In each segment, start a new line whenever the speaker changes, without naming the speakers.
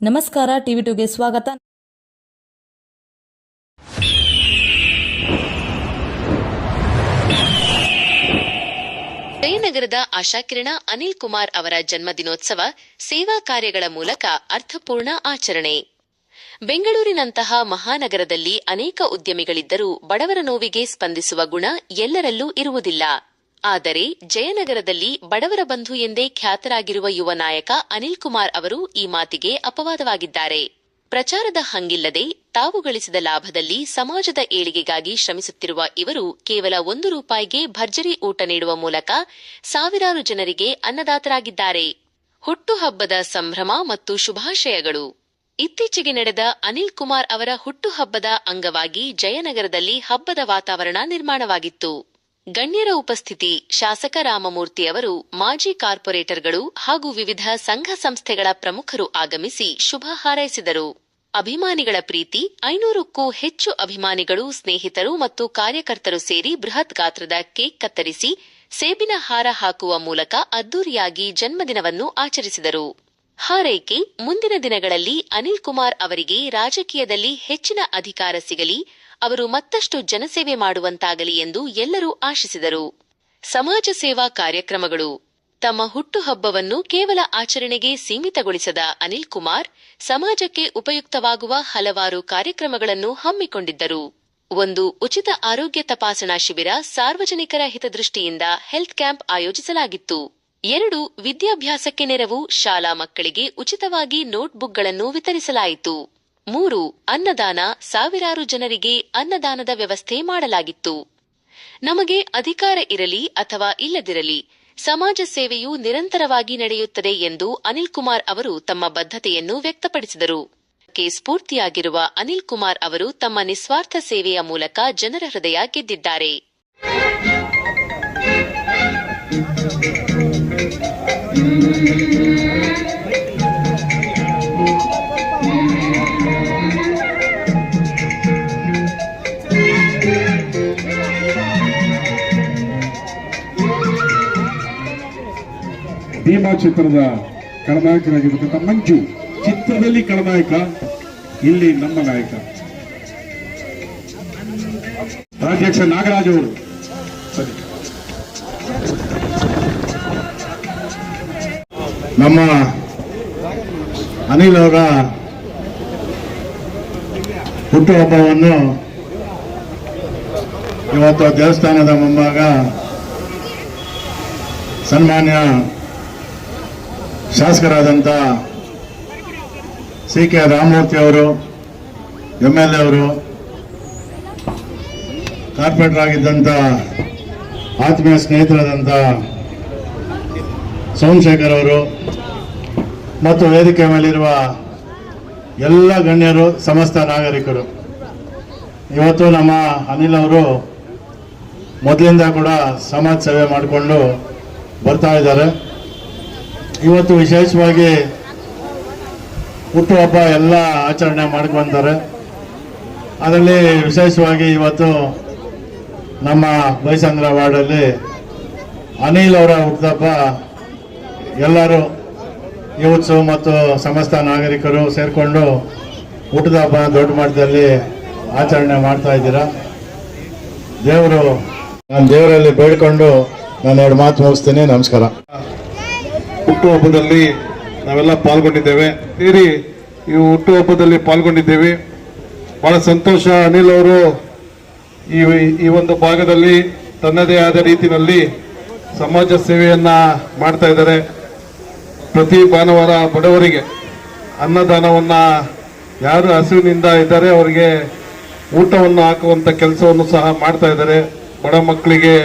ನಮಸ್ಕಾರ, ಟಿವಿ2ಗೆ ಸ್ವಾಗತ.
ಜಯನಗರದ ಆಶಾಕಿರಣ ಅನಿಲ್ ಕುಮಾರ್ ಅವರ ಜನ್ಮದಿನೋತ್ಸವ ಸೇವಾ ಕಾರ್ಯಗಳ ಮೂಲಕ ಅರ್ಥಪೂರ್ಣ ಆಚರಣೆ. ಬೆಂಗಳೂರಿನಂತಹ ಮಹಾನಗರದಲ್ಲಿ ಅನೇಕ ಉದ್ಯಮಿಗಳಿದ್ದರೂ ಬಡವರ ನೋವಿಗೆ ಸ್ಪಂದಿಸುವ ಗುಣ ಎಲ್ಲರಲ್ಲೂ ಇರುವುದಿಲ್ಲ. ಆದರೆ ಜಯನಗರದಲ್ಲಿ ಬಡವರ ಬಂಧು ಎಂದೇ ಖ್ಯಾತರಾಗಿರುವ ಯುವ ನಾಯಕ ಅನಿಲ್ ಕುಮಾರ್ ಅವರು ಈ ಮಾತಿಗೆ ಅಪವಾದವಾಗಿದ್ದಾರೆ. ಪ್ರಚಾರದ ಹಂಗಿಲ್ಲದೆ ತಾವು ಗಳಿಸಿದ ಲಾಭದಲ್ಲಿ ಸಮಾಜದ ಏಳಿಗೆಗಾಗಿ ಶ್ರಮಿಸುತ್ತಿರುವ ಇವರು ಕೇವಲ ₹1ಗೆ ಭರ್ಜರಿ ಊಟ ನೀಡುವ ಮೂಲಕ ಸಾವಿರಾರು ಜನರಿಗೆ ಅನ್ನದಾತರಾಗಿದ್ದಾರೆ. ಹುಟ್ಟುಹಬ್ಬದ ಸಂಭ್ರಮ ಮತ್ತು ಶುಭಾಶಯಗಳು. ಇತ್ತೀಚೆಗೆ ನಡೆದ ಅನಿಲ್ ಕುಮಾರ್ ಅವರ ಹುಟ್ಟುಹಬ್ಬದ ಅಂಗವಾಗಿ ಜಯನಗರದಲ್ಲಿ ಹಬ್ಬದ ವಾತಾವರಣ ನಿರ್ಮಾಣವಾಗಿತ್ತು. ಗಣ್ಯರ ಉಪಸ್ಥಿತಿ, ಶಾಸಕ ರಾಮಮೂರ್ತಿ ಅವರು, ಮಾಜಿ ಕಾರ್ಪೊರೇಟರ್ಗಳು ಹಾಗೂ ವಿವಿಧ ಸಂಘ ಸಂಸ್ಥೆಗಳ ಪ್ರಮುಖರು ಆಗಮಿಸಿ ಶುಭ ಹಾರೈಸಿದರು. ಅಭಿಮಾನಿಗಳ ಪ್ರೀತಿ. 500ಕ್ಕೂ ಹೆಚ್ಚು ಅಭಿಮಾನಿಗಳು, ಸ್ನೇಹಿತರು ಮತ್ತು ಕಾರ್ಯಕರ್ತರು ಸೇರಿ ಬೃಹತ್ ಗಾತ್ರದ ಕೇಕ್ ಕತ್ತರಿಸಿ ಸೇಬಿನ ಹಾರ ಹಾಕುವ ಮೂಲಕ ಅದ್ದೂರಿಯಾಗಿ ಜನ್ಮದಿನವನ್ನು ಆಚರಿಸಿದರು. ಹಾರೈಕೆ: ಮುಂದಿನ ದಿನಗಳಲ್ಲಿ ಅನಿಲ್ ಕುಮಾರ್ ಅವರಿಗೆ ರಾಜಕೀಯದಲ್ಲಿ ಹೆಚ್ಚಿನ ಅಧಿಕಾರ ಸಿಗಲಿ, ಅವರು ಮತ್ತಷ್ಟು ಜನಸೇವೆ ಮಾಡುವಂತಾಗಲಿ ಎಂದು ಎಲ್ಲರೂ ಆಶಿಸಿದರು. ಸಮಾಜ ಸೇವಾ ಕಾರ್ಯಕ್ರಮಗಳು. ತಮ್ಮ ಹುಟ್ಟುಹಬ್ಬವನ್ನು ಕೇವಲ ಆಚರಣೆಗೆ ಸೀಮಿತಗೊಳಿಸದ ಅನಿಲ್ ಕುಮಾರ್, ಸಮಾಜಕ್ಕೆ ಉಪಯುಕ್ತವಾಗುವ ಹಲವಾರು ಕಾರ್ಯಕ್ರಮಗಳನ್ನು ಹಮ್ಮಿಕೊಂಡಿದ್ದರು. 1. ಉಚಿತ ಆರೋಗ್ಯ ತಪಾಸಣಾ ಶಿಬಿರ, ಸಾರ್ವಜನಿಕರ ಹಿತದೃಷ್ಟಿಯಿಂದ ಹೆಲ್ತ್ ಕ್ಯಾಂಪ್ ಆಯೋಜಿಸಲಾಗಿತ್ತು. 2. ವಿದ್ಯಾಭ್ಯಾಸಕ್ಕೆ ನೆರವು, ಶಾಲಾ ಮಕ್ಕಳಿಗೆ ಉಚಿತವಾಗಿ ನೋಟ್ಬುಕ್ಗಳನ್ನು ವಿತರಿಸಲಾಯಿತು. 3. ಅನ್ನದಾನ, ಸಾವಿರಾರು ಜನರಿಗೆ ಅನ್ನದಾನದ ವ್ಯವಸ್ಥೆ ಮಾಡಲಾಗಿತ್ತು. ನಮಗೆ ಅಧಿಕಾರ ಇರಲಿ ಅಥವಾ ಇಲ್ಲದಿರಲಿ, ಸಮಾಜ ಸೇವೆಯು ನಿರಂತರವಾಗಿ ನಡೆಯುತ್ತದೆ ಎಂದು ಅನಿಲ್ ಕುಮಾರ್ ಅವರು ತಮ್ಮ ಬದ್ಧತೆಯನ್ನು ವ್ಯಕ್ತಪಡಿಸಿದರು. ಸ್ಫೂರ್ತಿಯಾಗಿರುವ ಅನಿಲ್ ಕುಮಾರ್ ಅವರು ತಮ್ಮ ನಿಸ್ವಾರ್ಥ ಸೇವೆಯ ಮೂಲಕ ಜನರ ಹೃದಯ ಗೆದ್ದಿದ್ದಾರೆ.
ಭೀಮಾ ಚಿತ್ರದ ಖಳನಾಯಕರಾಗಿರ್ತಕ್ಕಂಥ ಮಂಜು, ಚಿತ್ರದಲ್ಲಿ ಖಳನಾಯಕ, ಇಲ್ಲಿ ನಮ್ಮ ನಾಯಕ ರಾಜ್ಯಾಧ್ಯಕ್ಷ ನಾಗರಾಜ್ ಅವರು. ಸರಿ,
ನಮ್ಮ ಅನಿಲ್ ಅವರ ಹುಟ್ಟುಹಬ್ಬವನ್ನು ಇವತ್ತು ದೇವಸ್ಥಾನದ ಮುಂಭಾಗ ಸನ್ಮಾನ್ಯ ಶಾಸಕರಾದಂಥ ಸಿ.ಕೆ. ರಾಮಮೂರ್ತಿ ಅವರು, MLA ಅವರು, ಕಾರ್ಪೊರೇಟರ್ ಆಗಿದ್ದಂಥ ಆತ್ಮೀಯ ಸ್ನೇಹಿತರಾದಂಥ ಸೋಮಶೇಖರ್ ಅವರು ಮತ್ತು ವೇದಿಕೆ ಮೇಲಿರುವ ಎಲ್ಲ ಗಣ್ಯರು, ಸಮಸ್ತ ನಾಗರಿಕರು, ಇವತ್ತು ನಮ್ಮ ಅನಿಲ್ ಅವರು ಮೊದಲಿಂದ ಕೂಡ ಸಮಾಜ ಸೇವೆ ಮಾಡಿಕೊಂಡು ಬರ್ತಾ ಇದ್ದಾರೆ. ಇವತ್ತು ವಿಶೇಷವಾಗಿ ಹುಟ್ಟುಹಬ್ಬ ಎಲ್ಲ ಆಚರಣೆ ಮಾಡ್ಕೊತಾರೆ. ಅದರಲ್ಲಿ ವಿಶೇಷವಾಗಿ ಇವತ್ತು ನಮ್ಮ ಬೈಸಂದ್ರ ವಾರ್ಡಲ್ಲಿ ಅನಿಲ್ ಅವರ ಹುಟ್ಟುಹಬ್ಬ ಎಲ್ಲರೂ ಯೂತ್ಸು ಮತ್ತು ಸಮಸ್ತ ನಾಗರಿಕರು ಸೇರಿಕೊಂಡು ಹುಟ್ಟದ ಹಬ್ಬ ದೊಡ್ಡ ಮಟ್ಟದಲ್ಲಿ ಆಚರಣೆ ಮಾಡ್ತಾ ಇದ್ದೀರಾ. ನಾನು ದೇವರಲ್ಲಿ ಬೇಡ್ಕೊಂಡು ನಾನು 2 ಮಾತು ಮುಗಿಸ್ತೀನಿ. ನಮಸ್ಕಾರ.
ಹುಟ್ಟುಹಬ್ಬದಲ್ಲಿ ನಾವೆಲ್ಲ ಪಾಲ್ಗೊಂಡಿದ್ದೇವೆ, ಸೇರಿ ಈ ಹುಟ್ಟುಹಬ್ಬದಲ್ಲಿ ಪಾಲ್ಗೊಂಡಿದ್ದೇವೆ. ಬಹಳ ಸಂತೋಷ. ಅನಿಲ್ ಅವರು ಈ ಒಂದು ಭಾಗದಲ್ಲಿ ತನ್ನದೇ ಆದ ರೀತಿಯಲ್ಲಿ ಸಮಾಜ ಸೇವೆಯನ್ನ ಮಾಡ್ತಾ ಇದ್ದಾರೆ. ಪ್ರತಿ ಭಾನುವಾರ ಬಡವರಿಗೆ ಅನ್ನದಾನವನ್ನ, ಯಾರು ಹಸಿವಿನಿಂದ ಇದ್ದಾರೆ ಅವರಿಗೆ ಊಟವನ್ನು ಹಾಕುವಂತ ಕೆಲಸವನ್ನು ಸಹ ಮಾಡ್ತಾ ಇದ್ದಾರೆ. ಬಡ ಮಕ್ಕಳಿಗೆ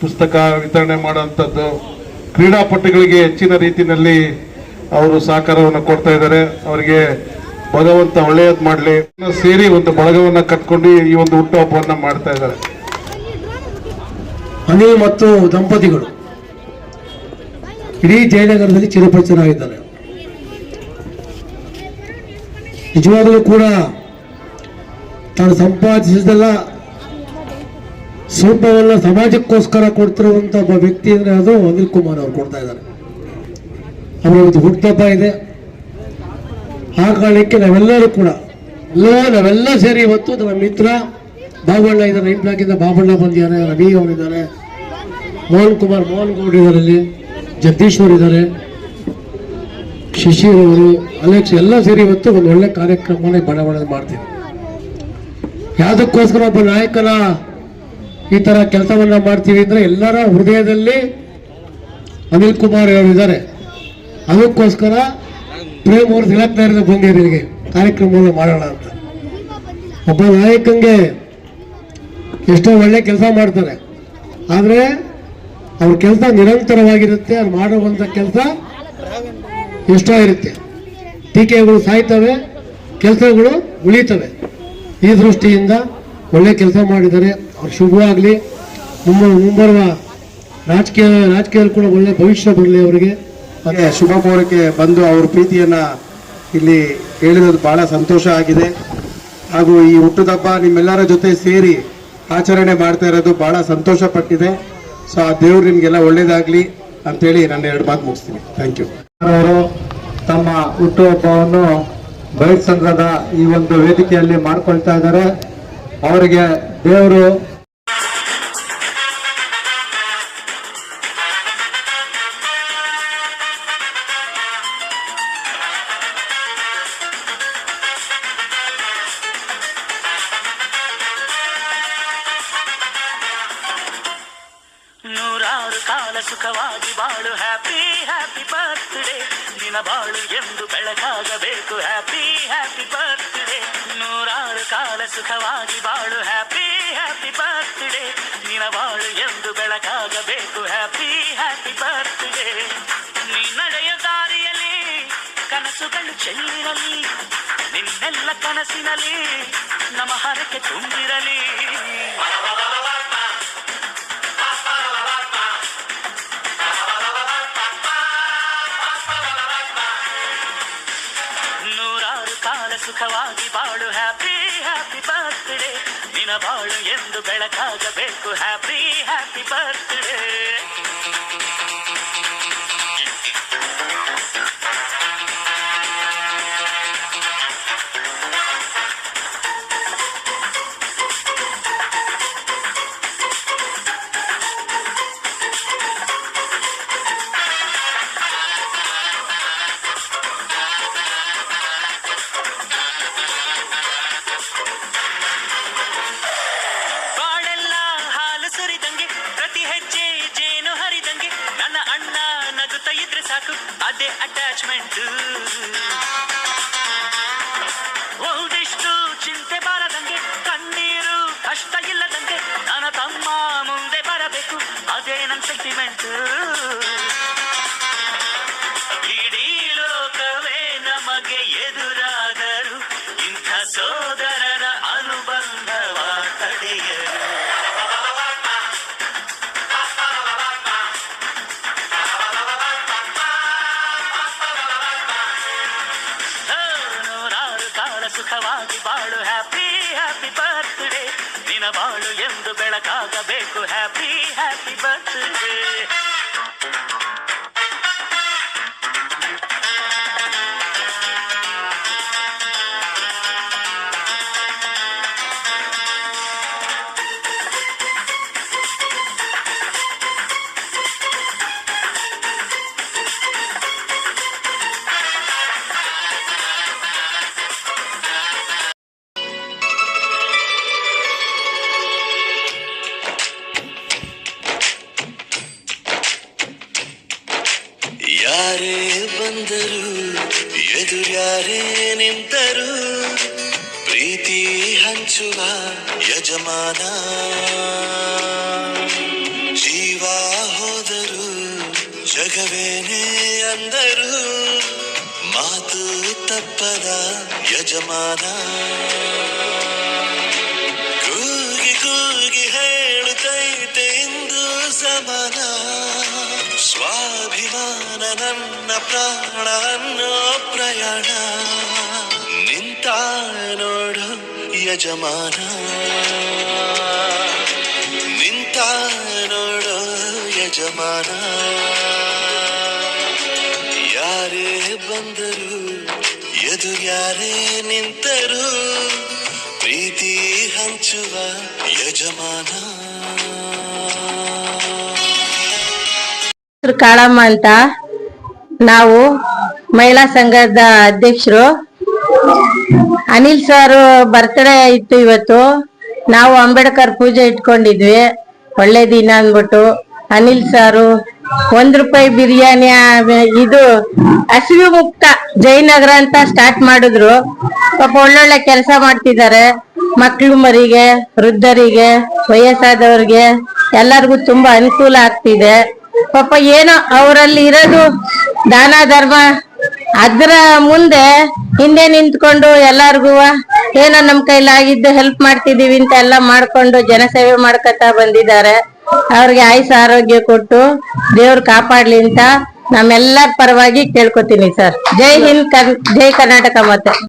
ಪುಸ್ತಕ ವಿತರಣೆ ಮಾಡುವಂಥದ್ದು, ಕ್ರೀಡಾಪಟುಗಳಿಗೆ ಹೆಚ್ಚಿನ ರೀತಿಯಲ್ಲಿ ಅವರು ಸಹಕಾರವನ್ನು ಕೊಡ್ತಾ ಇದ್ದಾರೆ. ಅವರಿಗೆ ಭಗವಂತ ಒಳ್ಳೆಯದು ಮಾಡಲಿ. ಸೇರಿ ಒಂದು ಬಳಗವನ್ನ ಕಟ್ಕೊಂಡು ಈ ಒಂದು ಹುಟ್ಟುಹಬ್ಬವನ್ನ ಮಾಡ್ತಾ ಇದ್ದಾರೆ.
ಅನಿಲ್ ಮತ್ತು ದಂಪತಿಗಳು ಇಡೀ ಜಯನಗರದಲ್ಲಿ ಚಿರಪರಿಚಿತರಾಗಿದ್ದಾರೆ. ನಿಜವಾಗಲೂ ಕೂಡ ತಾನು ಸಂಪಾದಿಸಿದೆಲ್ಲ ಸ್ವಲ್ಪವನ್ನ ಸಮಾಜಕ್ಕೋಸ್ಕರ ಕೊಡ್ತಿರುವಂತ ಒಬ್ಬ ವ್ಯಕ್ತಿ ಅಂದ್ರೆ ಅದು ಅನಿಲ್ ಕುಮಾರ್ ಅವರು ಕೊಡ್ತಾ ಇದ್ದಾರೆ. ಅವರ ಹುಟ್ಟುಹಬ್ಬ ಇದೆ. ಆ ಕಾರಣಕ್ಕೆ ನಾವೆಲ್ಲರೂ ಕೂಡ ನಾವೆಲ್ಲ ಸೇರಿ ಇವತ್ತು ನಮ್ಮ ಮಿತ್ರ ಬಾಬಣ್ಣ ಇದ್ದಾರೆ, 9 ಬ್ಲಾಕಿಂದ ಬಾಬಣ್ಣ ಬಂದಿದ್ದಾರೆ, ರವಿ ಅವರಿದ್ದಾರೆ, ಮೋಹನ್ ಗೌಡ್ ಇದ್ದಾರೆ, ಇಲ್ಲಿ ಜಗದೀಶ್ವರ್ ಇದ್ದಾರೆ, ಶಿಶಿರ್ ಅವರು, ಅಲೆಕ್ಸ್ ಎಲ್ಲ ಸೇರಿ ಇವತ್ತು ಒಂದು ಒಳ್ಳೆ ಕಾರ್ಯಕ್ರಮನೇ ಬಡವಣೆ ಮಾಡ್ತೀವಿ. ಯಾವುದಕ್ಕೋಸ್ಕರ ಒಬ್ಬ ನಾಯಕನ ಈ ತರ ಕೆಲಸವನ್ನ ಮಾಡ್ತೀವಿ ಅಂದ್ರೆ ಎಲ್ಲರ ಹೃದಯದಲ್ಲಿ ಅನಿಲ್ ಕುಮಾರ್ ಅವರು ಇದ್ದಾರೆ. ಅದಕ್ಕೋಸ್ಕರ ಪ್ರೇಮ್ ಅವರು ತಿಳಕ್ತಾರದ ಬಂದಿರಿಗೆ ಕಾರ್ಯಕ್ರಮವನ್ನು ಮಾಡೋಣ ಅಂತ. ಒಬ್ಬ ನಾಯಕಂಗೆ ಎಷ್ಟೋ ಒಳ್ಳೆ ಕೆಲಸ ಮಾಡ್ತಾರೆ, ಆದರೆ ಅವ್ರ ಕೆಲಸ ನಿರಂತರವಾಗಿರುತ್ತೆ. ಅವ್ರು ಮಾಡುವಂಥ ಕೆಲಸ ಎಷ್ಟೋ ಇರುತ್ತೆ. ಟೀಕೆಗಳು ಸಾಯ್ತವೆ, ಕೆಲಸಗಳು ಉಳಿತವೆ. ಈ ದೃಷ್ಟಿಯಿಂದ ಒಳ್ಳೆ ಕೆಲಸ ಮಾಡಿದ್ದಾರೆ. ಅವ್ರು ಶುಭವಾಗಲಿ. ಮುಂಬರುವ ರಾಜಕೀಯದಲ್ಲಿ ಕೂಡ ಒಳ್ಳೆ ಭವಿಷ್ಯ ಬರಲಿ ಅವರಿಗೆ.
ಮತ್ತೆ ಶುಭ ಕೋರಕ್ಕೆ ಬಂದು ಅವ್ರ ಪ್ರೀತಿಯನ್ನ ಇಲ್ಲಿ ಹೇಳಿರೋದು ಬಹಳ ಸಂತೋಷ ಆಗಿದೆ. ಹಾಗೂ ಈ ಹುಟ್ಟುಹಬ್ಬ ನಿಮ್ಮೆಲ್ಲರ ಜೊತೆ ಸೇರಿ ಆಚರಣೆ ಮಾಡ್ತಾ ಇರೋದು ಬಹಳ ಸಂತೋಷ ಪಟ್ಟಿದೆ. ಸೊ ಆ ದೇವ್ರು ನಿಮ್ಗೆಲ್ಲ ಒಳ್ಳೇದಾಗ್ಲಿ ಅಂತೇಳಿ ನನ್ನ 2 ಮಾತು ಮುಗಿಸ್ತೀನಿ. Thank you.
ಅವರು ತಮ್ಮ ಹುಟ್ಟುಹಬ್ಬವನ್ನು ಬೈಟ್ ಸಂಘದ ಈ ಒಂದು ವೇದಿಕೆಯಲ್ಲಿ ಮಾಡ್ಕೊಳ್ತಾ ಇದ್ದಾರೆ. ಅವರಿಗೆ ದೇವರು
ನೂರಾರು ಕಾಲ ಸುಖವಾಗಿ ಬಾಳು. ಹ್ಯಾಪಿ ಹ್ಯಾಪಿ ಬರ್ತ್ಡೇ, ನಿನ್ನ ಬಾಳು ಎಂದು ಬೆಳಕಾಗಬೇಕು. ಹ್ಯಾಪಿ ಹ್ಯಾಪಿ ಬರ್ತ್ಡೇ, ನೂರಾರು ಕಾಲ ಸುಖವಾಗಿ ಬಾಳು. ಹ್ಯಾಪಿ ಹ್ಯಾಪಿ ಬರ್ತ್ಡೇ, ನಿನ್ನ ಬಾಳು ಎಂದು ಬೆಳಕಾಗಬೇಕು. Happy happy birthday. ನೀ ನಡೆಯ ದಾರಿಯಲ್ಲಿ ಕನಸುಗಳು ಚೆಲ್ಲಿರಲಿ, ನಿನ್ನೆಲ್ಲ ಕನಸಿನಲ್ಲಿ ನಮ್ಮ ಹರಕೆ ತುಂಬಿರಲಿ. ನೂರಾರು ಕಾಲ ಸುಖವಾಗಿ ಬಾಳು. ಹ್ಯಾಪಿ ಹ್ಯಾಪಿ ಬರ್ತ್ಡೇ, ನಿನ್ನ ಬಾಳು ಎಂದು ಬೆಳಕಾಗಬೇಕು. Happy happy birthday. ಬಾಳೆಲ್ಲ ಹಾಲು ಸುರಿದಂಗೆ, ಪ್ರತಿ ಹೆಜ್ಜೆ ಜೇನು ಹರಿದಂಗೆ, ನನ್ನ ಅಣ್ಣ ನಗುತ್ತಾ ಇದ್ರೆ ಸಾಕು, ಅದೇ ಅಟ್ಯಾಚ್ಮೆಂಟ್. ಒಂದಿಷ್ಟು ಚಿಂತೆ ಬಾರದಂಗೆ, ಕಣ್ಣೀರು ಕಷ್ಟ ಇಲ್ಲದಂಗೆ, ನನ್ನ ತಮ್ಮ ಮುಂದೆ ಬರಬೇಕು, ಅದೇ ನನ್ನ ಸೆಂಟಿಮೆಂಟ್. ಇಡೀ ಲೋಕವೇ ನಮಗೆ ಎದುರಾದರು, ಇಂಥ ಸೋದರರ ಅನುಬಂಧವ ತಡೆಯರು. ನೂರಾರು ಕಾಲ ಸುಖವಾಗಿ ಬಾಳು. ಹ್ಯಾಪಿ ಹ್ಯಾಪಿ ಬರ್ತ್ಡೇ, ನಿನ್ನ ಬಾಳು ಎಂದು ಬೆಳಕಾಗಬೇಕು. Happy happy birthday.
ಯಾರೇ ಬಂದರು ಎದುರ್ಯಾರೇ ನಿಂತರು, ಪ್ರೀತಿ ಹಂಚುವ ಯಜಮಾನ. ಜೀವ ಹೋದರು ಜಗವೇನೇ ಅಂದರು, ಮಾತು ತಪ್ಪದ ಯಜಮಾನ. ಕೂಗಿ ಕೂಗಿ ಹೇಳುತ್ತೈತೆ ಇಂದು ಸಮಾನ, ಸ್ವಾಭಿಮಾನ ನನ್ನ ಪ್ರಾಣ ಅನ್ನೋ ಪ್ರಯಾಣ. ನಿಂತ ನೋಡು ಯಜಮಾನ, ನಿಂತ ನೋಡು ಯಜಮಾನ. ಯಾರೇ ಬಂದರು ಎದುರ್ಯಾರೇ ನಿಂತರೂ ಪ್ರೀತಿ ಹಂಚುವ ಯಜಮಾನ.
ಕಾಳಮ್ಮ ಅಂತ, ನಾವು ಮಹಿಳಾ ಸಂಘದ ಅಧ್ಯಕ್ಷರು. ಅನಿಲ್ ಸರ್ ಬರ್ತ್ಡೇ ಇತ್ತು ಇವತ್ತು. ನಾವು ಅಂಬೇಡ್ಕರ್ ಪೂಜೆ ಇಟ್ಕೊಂಡಿದ್ವಿ, ಒಳ್ಳೆ ದಿನ ಅಂದ್ಬಿಟ್ಟು. ಅನಿಲ್ ಸಾರು ₹1 ಬಿರಿಯಾನಿ, ಇದು ಹಸಿವು ಮುಕ್ತ ಜಯನಗರ ಅಂತ ಸ್ಟಾರ್ಟ್ ಮಾಡಿದ್ರು. ಪಾಪ ಒಳ್ಳೊಳ್ಳೆ ಕೆಲಸ ಮಾಡ್ತಿದ್ದಾರೆ. ಮಕ್ಳು ಮರಿಗೆ, ವೃದ್ಧರಿಗೆ, ವಯಸ್ಸಾದವ್ರಿಗೆ ಎಲ್ಲರಿಗೂ ತುಂಬಾ ಅನುಕೂಲ ಆಗ್ತಿದೆ. ಪಾಪ ಏನೋ ಅವರಲ್ಲಿ ಇರೋದು ದಾನ ಧರ್ಮ, ಅದ್ರ ಮುಂದೆ ಹಿಂದೆ ನಿಂತ್ಕೊಂಡು ಎಲ್ಲಾರ್ಗು ಏನೋ ನಮ್ ಕೈಲಾಗಿದ್ದು ಹೆಲ್ಪ್ ಮಾಡ್ತಿದೀವಿ ಅಂತ ಎಲ್ಲ ಮಾಡ್ಕೊಂಡು ಜನಸೇವೆ ಮಾಡ್ಕೊತಾ ಬಂದಿದ್ದಾರೆ. ಅವ್ರಿಗೆ ಆಯುಷ್ಯ ಆರೋಗ್ಯ ಕೊಟ್ಟು ದೇವ್ರು ಕಾಪಾಡ್ಲಿ ಅಂತ ನಮ್ಮೆಲ್ಲರ ಪರವಾಗಿ ಕೇಳ್ಕೊತೀನಿ ಸರ್. ಜೈ ಹಿಂದ್, ಜೈ ಕರ್ನಾಟಕ. ಮತ್ತೆ